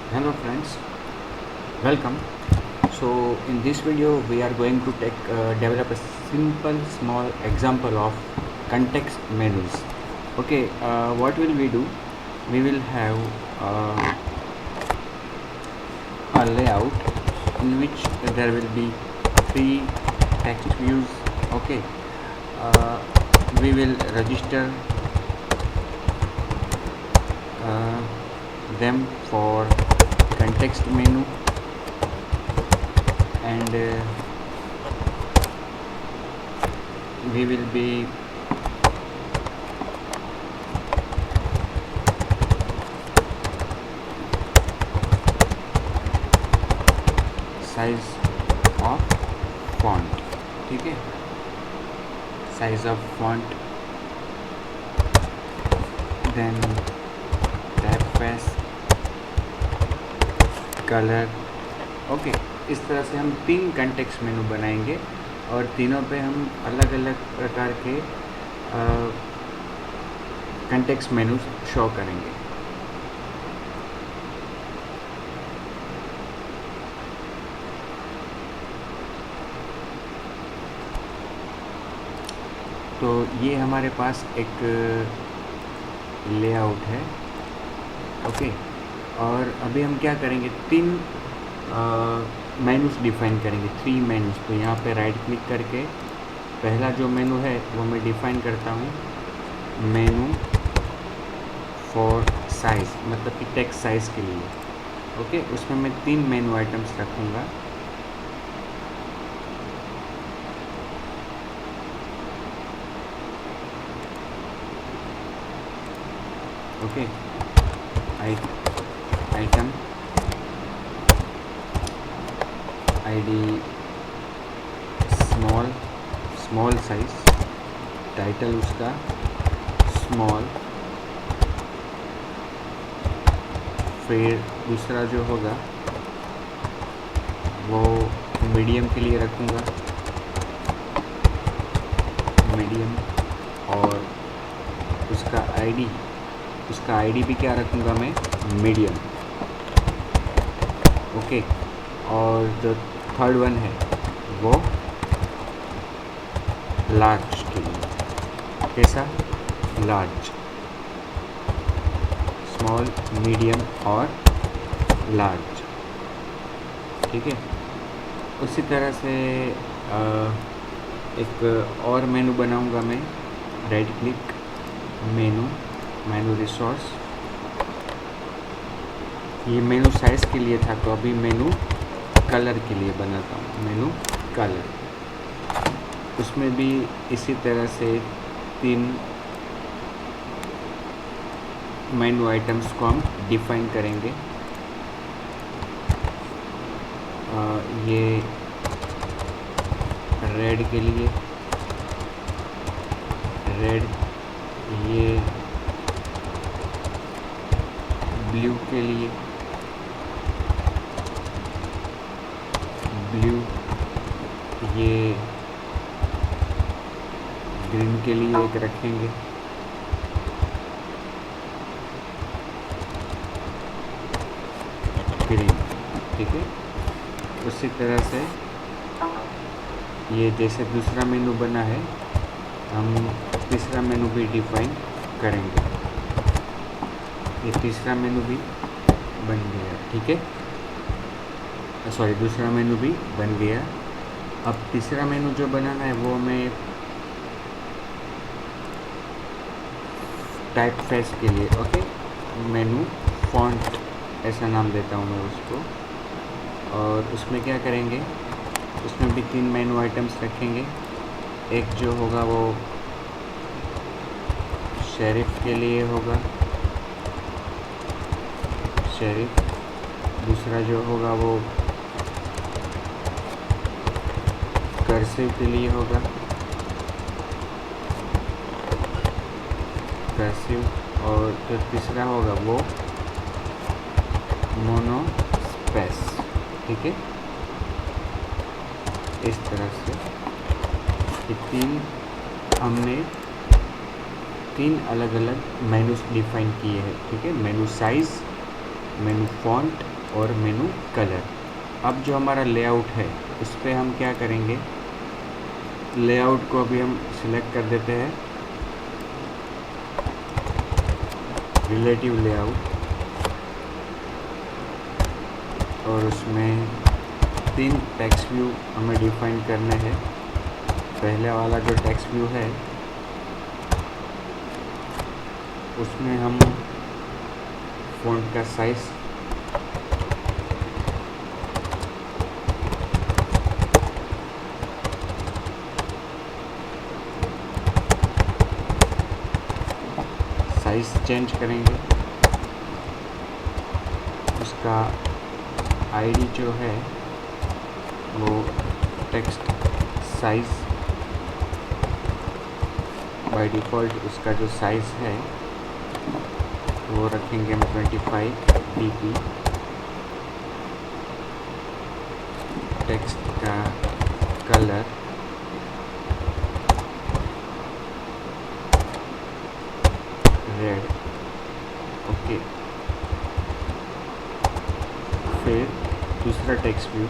Hello friends, welcome. So in this video we are going to develop a simple small example of context menus. Okay, what will we do? We will have a layout in which there will be three text views. Okay, uh, we will register uh, them for context menu, and we will be size of font. ठीक है, size of font, then typeface, colour. Okay, इस तरह से हम तीन context मेनू बनाएंगे और तीनों पे हम अलग अलग प्रकार के कंटेक्स्ट मेनू शो करेंगे. तो ये हमारे पास एक लेआउट है. ओके, और अभी हम क्या करेंगे, तीन मेनूज डिफ़ाइन करेंगे, थ्री मेनूज. तो यहाँ पे राइट क्लिक करके पहला जो मेनू है वो मैं डिफ़ाइन करता हूँ, मेनू फॉर साइज़, मतलब कि टेक्स्ट साइज़ के लिए. ओके, उसमें मैं तीन मेनू आइटम्स रखूँगा. Okay, item ID small size, title उसका स्मॉल. फिर दूसरा जो होगा वो मीडियम के लिए रखूँगा, मीडियम. और उसका आईडी भी क्या रखूँगा मैं, मीडियम. ओके, और जो थर्ड वन है वो लार्ज के लिए. कैसा, लार्ज, स्मॉल, मीडियम और लार्ज. ठीक है. उसी तरह से एक और मेनू बनाऊंगा मैं. राइट क्लिक, मेनू रिसोर्स. ये मेनू साइज़ के लिए था, तो अभी मेनू कलर के लिए बनाता हूँ, मेनू कलर. उसमें भी इसी तरह से तीन मेनू आइटम्स को हम डिफ़ाइन करेंगे. ये रेड के लिए रेड, ये ब्लू के लिए ब्लू, ये ग्रीन के लिए एक रखेंगे. ग्रीन, ठीक है. उसी तरह से ये जैसे दूसरा मेनू बना है, हम तीसरा मेनू भी डिफ़ाइन करेंगे. ये तीसरा मेनू भी बन गया. ठीक है, सॉरी, दूसरा मेनू भी बन गया. अब तीसरा मेनू जो बनाना है वो मैं टाइप फेस के लिए, ओके, मेनू फॉन्ट ऐसा नाम देता हूँ मैं उसको. और उसमें क्या करेंगे, उसमें भी तीन मेनू आइटम्स रखेंगे. एक जो होगा वो शेरिफ के लिए होगा, शेरिफ. दूसरा जो होगा वो कर्सिव के लिए होगा, कर्सिव. और जो तीसरा होगा वो मोनो स्पेस. ठीक है, इस तरह से ये हमने तीन अलग अलग मेनूज डिफ़ाइन किए हैं. ठीक है, मेनू साइज़, मेनू फॉन्ट और मेनू कलर। अब जो हमारा लेआउट है उस पर हम क्या करेंगे, लेआउट को अभी हम सिलेक्ट कर देते हैं, रिलेटिव लेआउट, और उसमें 3 टेक्स्ट व्यू हमें डिफाइन करने हैं। पहले वाला जो टेक्स्ट व्यू है उसमें हम फ़ॉन्ट का साइज़ चेंज करेंगे, उसका आईडी जो है वो टेक्स्ट साइज़ बाय डिफ़ॉल्ट उसका जो साइज़ है वो रखेंगे हम 25 dp। टेक्स्ट का कलर रेड, ओके। फिर दूसरा टेक्स्ट व्यू,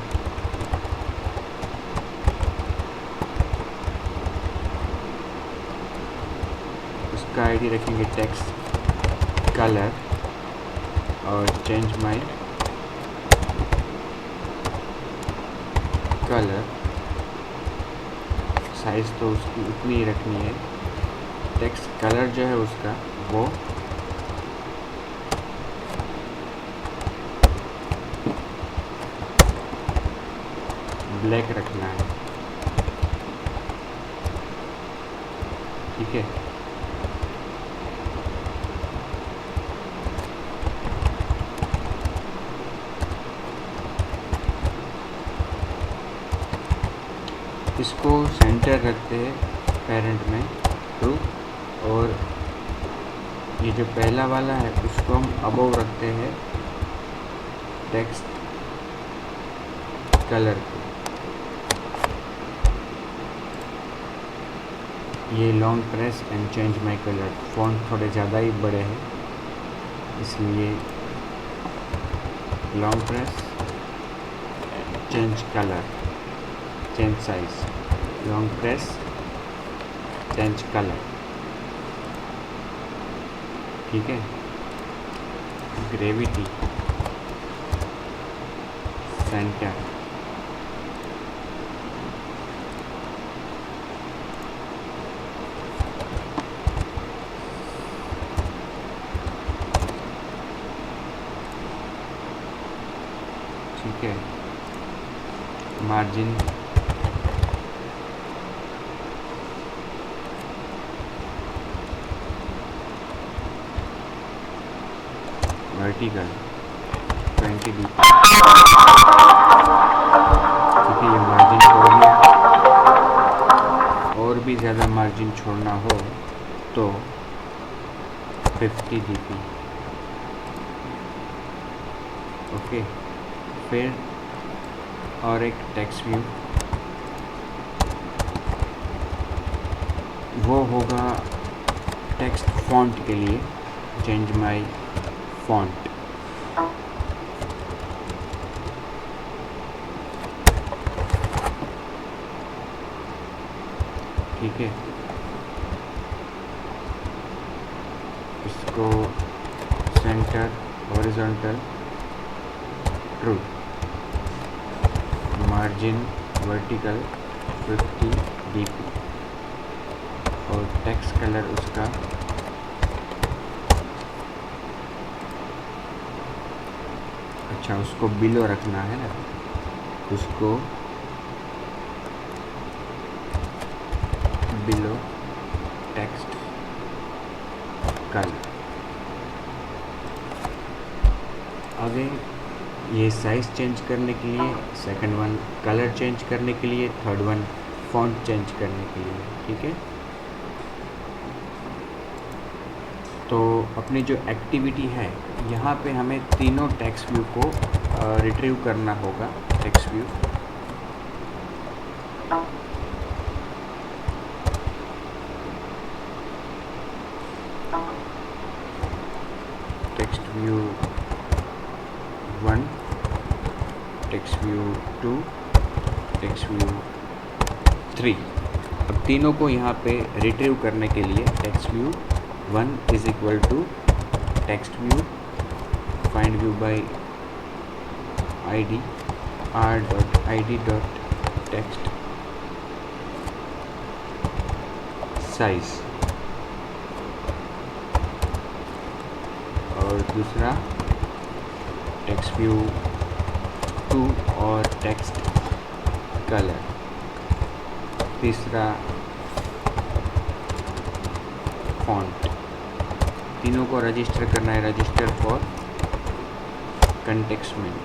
उसका आईडी रखेंगे टेक्स्ट कलर और चेंज माय कलर। साइज़ तो उसकी उतनी ही रखनी है। टेक्स्ट कलर जो है उसका वो ब्लैक रखना है, ठीक है। इसको सेंटर रखते हैं पेरेंट में टू, और ये जो पहला वाला है उसको हम अबव रखते हैं टेक्स्ट कलर को। ये long press and change my colour, font थोड़े ज़्यादा ही बड़े हैं इसलिए long press change colour, change size, long press change colour, ठीक है। ग्रेविटी सेंटर, ठीक है। मार्जिन वर्टिकल 20 dp, ठीक है। ये मार्जिन छोड़ दिया। और भी ज़्यादा मार्जिन छोड़ना हो तो 50 dp, ओके। फिर और एक टेक्स्ट व्यू, वो होगा टेक्स्ट फॉन्ट के लिए, चेंज माय फॉन्ट, ठीक है। इसको centre horizontal true, margin vertical 50 dp, और टेक्स्ट कलर उसका अच्छा उसको बिलो रखना है ना, उसको बिलो टेक्स्ट कलर। आगे ये साइज़ चेंज करने के लिए, सेकंड वन कलर चेंज करने के लिए, थर्ड वन फॉन्ट चेंज करने के लिए, ठीक है। तो अपनी जो एक्टिविटी है यहाँ पे हमें तीनों टेक्स्ट व्यू को रिट्रीव करना होगा। Text view, text view 1, text view 2, text view 3। अब तीनों को यहाँ पे रिट्रीव करने के लिए text view 1 is equal to text view find view by id r.id.text size, और दूसरा टेक्स्ट व्यू 2 और टेक्स्ट कलर, तीसरा फॉन्ट। तीनों को रजिस्टर करना है, register for context menu,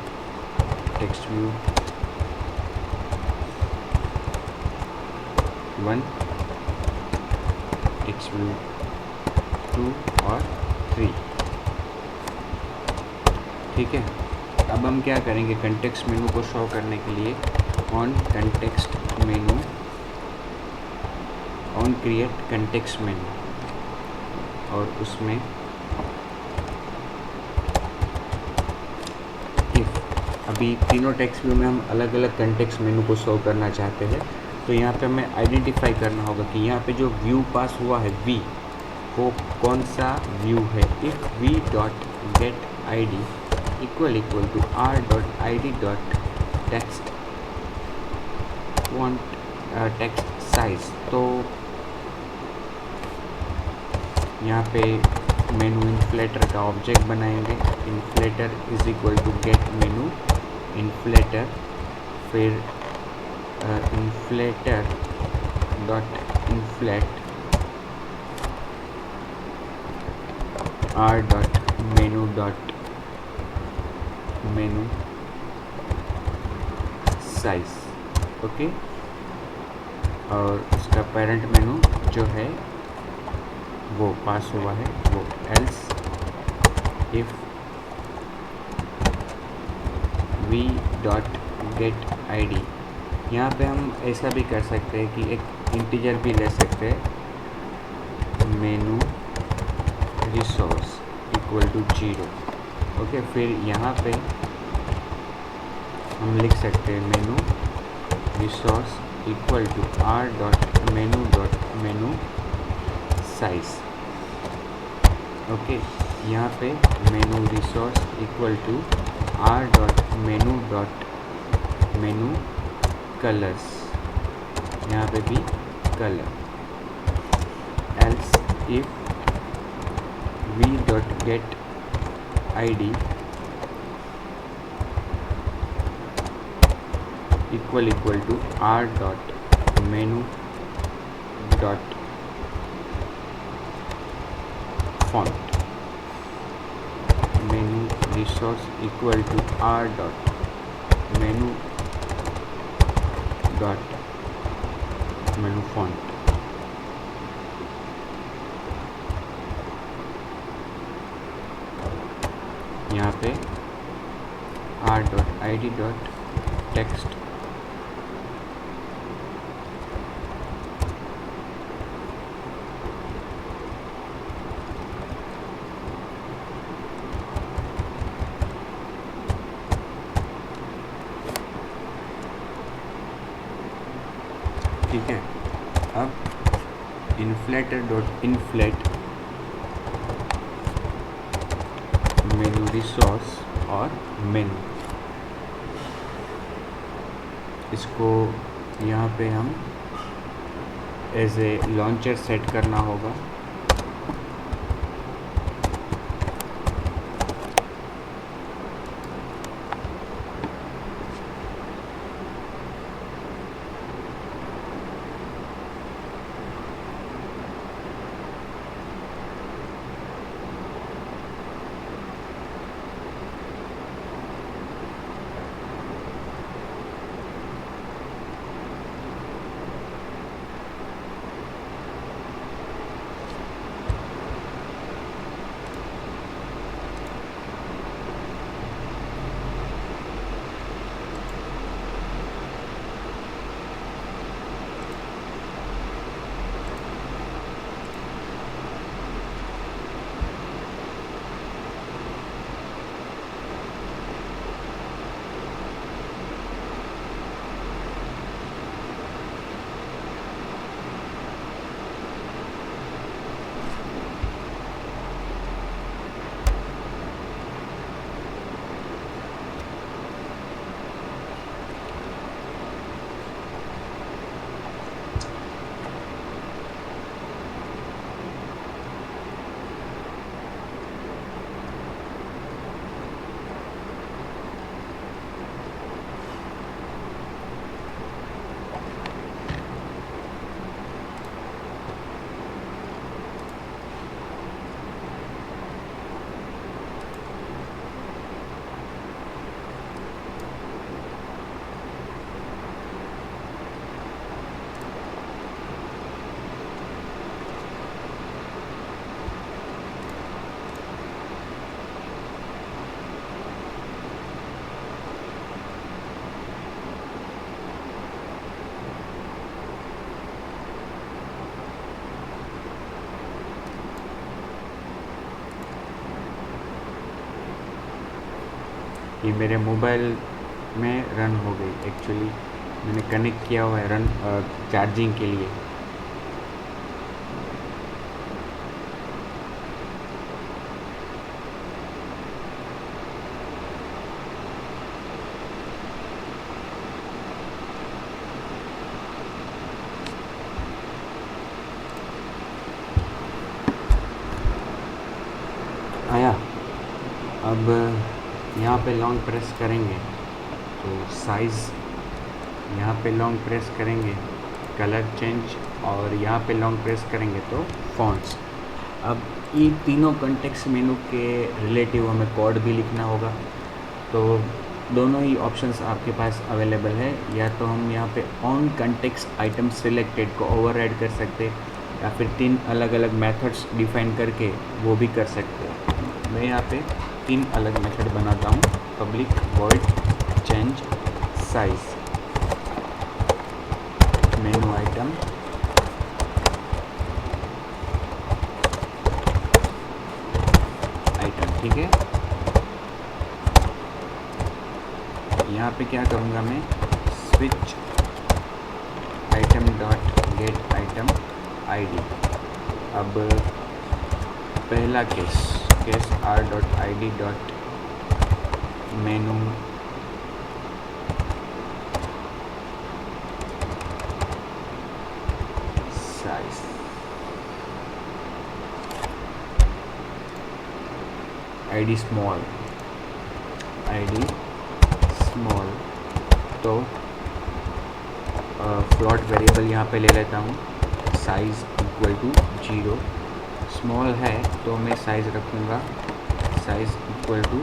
text view 1, text view 2 और 3। ठीक है, अब हम क्या करेंगे, कंटेक्स्ट मेनू को शो करने के लिए on context menu, on create context मेनू, और उसमें इफ अभी तीनों टेक्स्ट व्यू में हम अलग अलग कंटेक्स्ट मेनू को शो करना चाहते हैं, तो यहाँ पे हमें आइडेंटिफाई करना होगा कि यहाँ पे जो व्यू पास हुआ है वी, वो कौन सा व्यू है। If V dot get I D equal to R dot I D dot text font text size, तो यहाँ पे मेनू इन्फ्लेटर का ऑब्जेक्ट बनाएंगे। Inflater is equal to get menu inflater, फिर inflater dot inflate R dot menu size. Okay, और उसका parent मेनू जो है वो पास हुआ है वो else if V dot get I D. यहाँ पे हम ऐसा भी कर सकते हैं कि एक इंटीजर भी ले सकते हैं, menu resource equal to 0। Okay, फिर यहाँ पे हम लिख सकते हैं menu resource equal to R dot menu size. Okay, यहाँ पे menu resource equal to R dot menu colours, यहाँ पे भी colour, else if V dot get I D equal to R dot menu dot font, menu resource equal to R dot menu font. यहाँ पे R dot I D dot text ठीक है। अब inflator dot inflate मेनू resource और मेनू, इसको यहाँ पे हम एज ए लॉन्चर सेट करना होगा। ये मेरे मोबाइल में रन हो गई। एक्चुअली मैंने कनेक्ट किया हुआ है रन चार्जिंग के लिए। आया। अब यहाँ पे लॉन्ग प्रेस करेंगे तो साइज़, यहाँ पे लॉन्ग प्रेस करेंगे कलर चेंज, और यहाँ पे लॉन्ग प्रेस करेंगे तो फॉन्ट्स। अब ये तीनों कॉन्टेक्स्ट मेनू के रिलेटिव हमें कोड भी लिखना होगा, तो दोनों ही ऑप्शंस आपके पास अवेलेबल है। या तो हम यहाँ पे ऑन कॉन्टेक्स्ट आइटम सिलेक्टेड को ओवरराइड कर सकते हैं, या फिर 3 अलग अलग मेथड्स डिफाइन करके वो भी कर सकते हैं। मैं यहाँ पे 3 अलग मेथड बनाता हूँ। Public void change size menu item, ठीक है। यहाँ पे क्या करूँगा मैं, switch item dot get item ID. अब पहला case are dot I D dot menu size, ID small, तो फ्लोट वेरिएबल यहाँ पे ले लेता हूँ, साइज़ इक्वल टू 0। स्मॉल है तो मैं साइज़ रखूँगा size equal to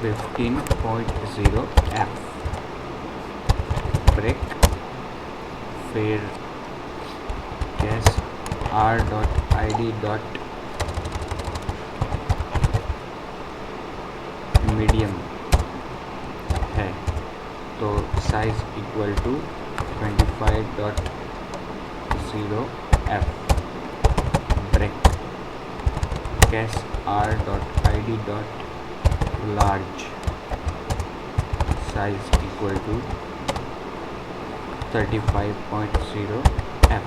15.0 f break, फिर case R dot I D dot medium है तो size equal to 25.0 f break, case R dot I D dot large, size equal to 35.0 f।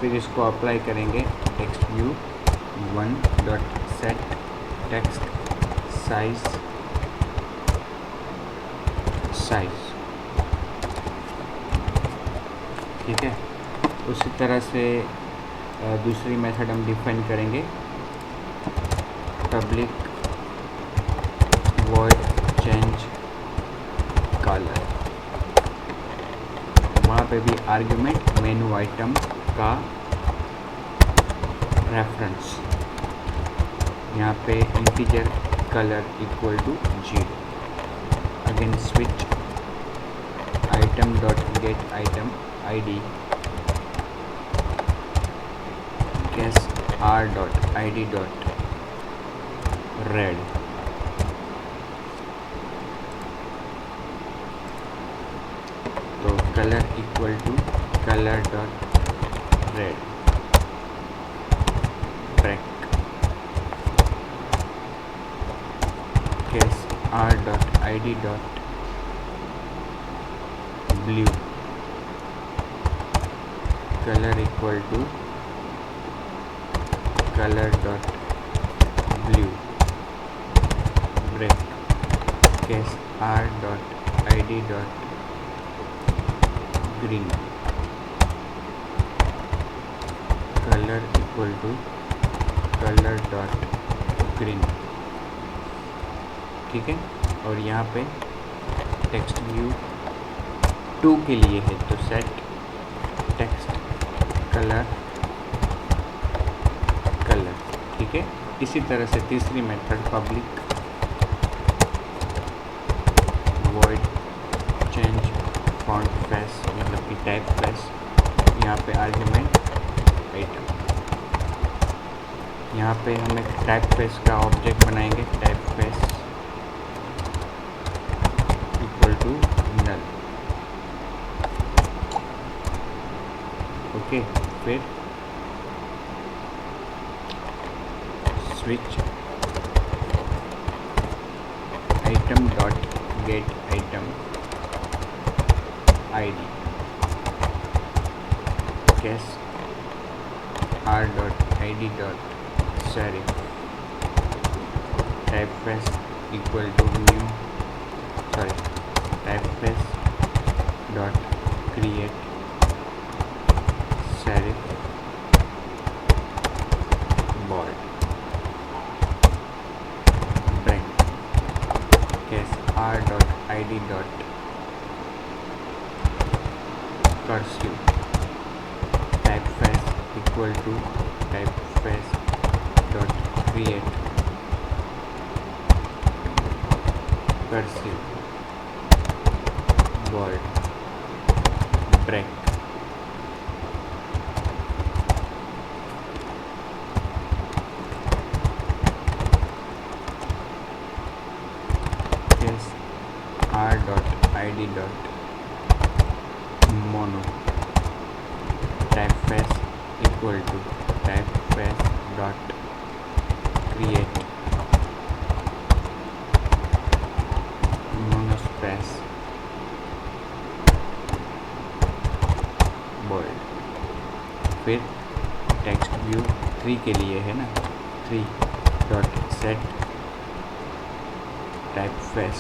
फिर इसको apply करेंगे text view 1 dot set text size, ठीक है। उसी तरह से दूसरी मेथड हम डिफाइन करेंगे, पब्लिक वॉइड चेंज कलर। वहाँ पे भी आर्गुमेंट मेनू आइटम का रेफरेंस, यहाँ पे integer colour equal to 0। Again switch item dot get item ID, case R dot I D dot red, तो colour equal to colour dot red break, case R dot I D dot blue, colour equal to colour dot blue break, case R dot I D dot green, colour equal to colour dot green, ठीक है। और यहाँ पे text view 2 के लिए है तो set text colour, ठीक है। इसी तरह से तीसरी method public void change font face, मतलब कि टाइप फेस, यहाँ पे आर्गुमेंट आइटम, यहाँ पे हम एक टाइप फेस का ऑब्जेक्ट बनाएंगे, type face equal to null, okay. फिर switch item dot get item id guess r dot id dot serif typeface equal to typeface dot create serif bold break guess r dot id dot cursive typeface equal to typeface dot create cursive bold break yes r dot id dot mono typeface equal to typeface dot create monospace bold फिर text view 3 के लिए है ना 3 dot set typeface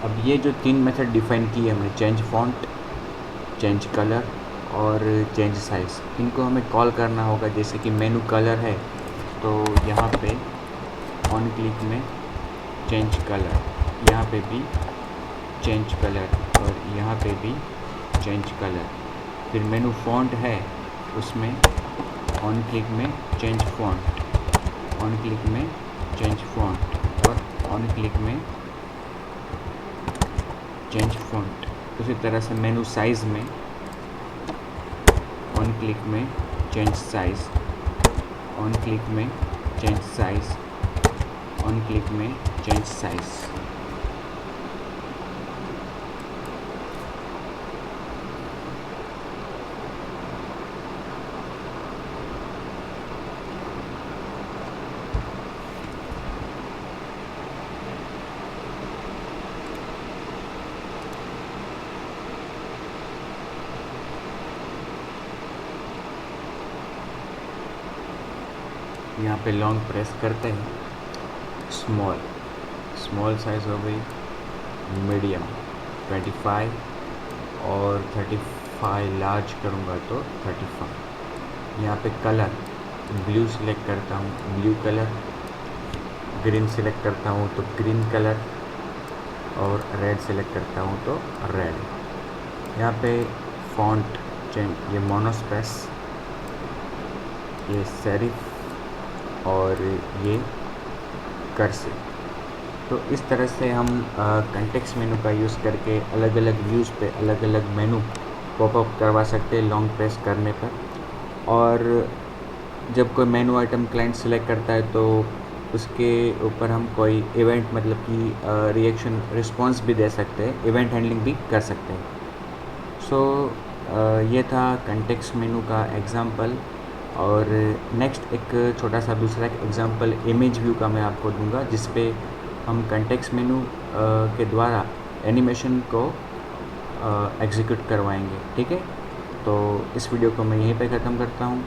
अब ये जो 3 method define किए हमने चेंज फॉन्ट चेंज कलर और चेंज साइज़ इनको हमें कॉल करना होगा। जैसे कि मेनू कलर है तो यहाँ पे ऑन क्लिक में चेंज कलर, यहाँ पे भी चेंज कलर और यहाँ पे भी चेंज कलर। फिर मेनू फॉन्ट है उसमें ऑन क्लिक में चेंज फॉन्ट, ऑन क्लिक में चेंज फॉन्ट और ऑन क्लिक में चेंज फॉन्ट। उसी तरह से मेनू साइज़ में ऑन क्लिक में चेंज साइज़, ऑन क्लिक में चेंज साइज़, ऑन क्लिक में चेंज साइज़। यहाँ पे लॉन्ग प्रेस करते हैं, स्मॉल साइज़ हो गई, मीडियम 25 और 35 लार्ज करूँगा तो 35। यहाँ पे कलर ब्लू सिलेक्ट करता हूँ, ब्लू कलर, ग्रीन सिलेक्ट करता हूँ तो ग्रीन कलर और रेड सिलेक्ट करता हूँ तो रेड। यहाँ पे फॉन्ट चेंज, ये मोनोस्पेस, ये सेरिफ और ये कर्सिव। तो इस तरह से हम कंटेक्स्ट मेनू का यूज़ करके अलग अलग व्यूज़ पे अलग अलग मेनू पॉपअप करवा सकते हैं लॉन्ग प्रेस करने पर। और जब कोई मेनू आइटम क्लाइंट सेलेक्ट करता है तो उसके ऊपर हम कोई इवेंट मतलब कि रिएक्शन रिस्पॉन्स भी दे सकते हैं, इवेंट हैंडलिंग भी कर सकते हैं। सो ये था कंटेक्स्ट मेनू का एग्ज़ाम्पल। और नेक्स्ट एक छोटा सा दूसरा एग्ज़ाम्पल इमेज व्यू का मैं आपको दूंगा, जिस पे हम कंटेक्स्ट मेनू के द्वारा एनिमेशन को एग्जीक्यूट करवाएंगे। ठीक है, तो इस वीडियो को मैं यहीं पे ख़त्म करता हूँ।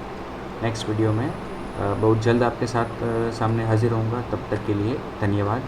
नेक्स्ट वीडियो में बहुत जल्द आपके साथ सामने हाजिर होऊंगा। तब तक के लिए धन्यवाद।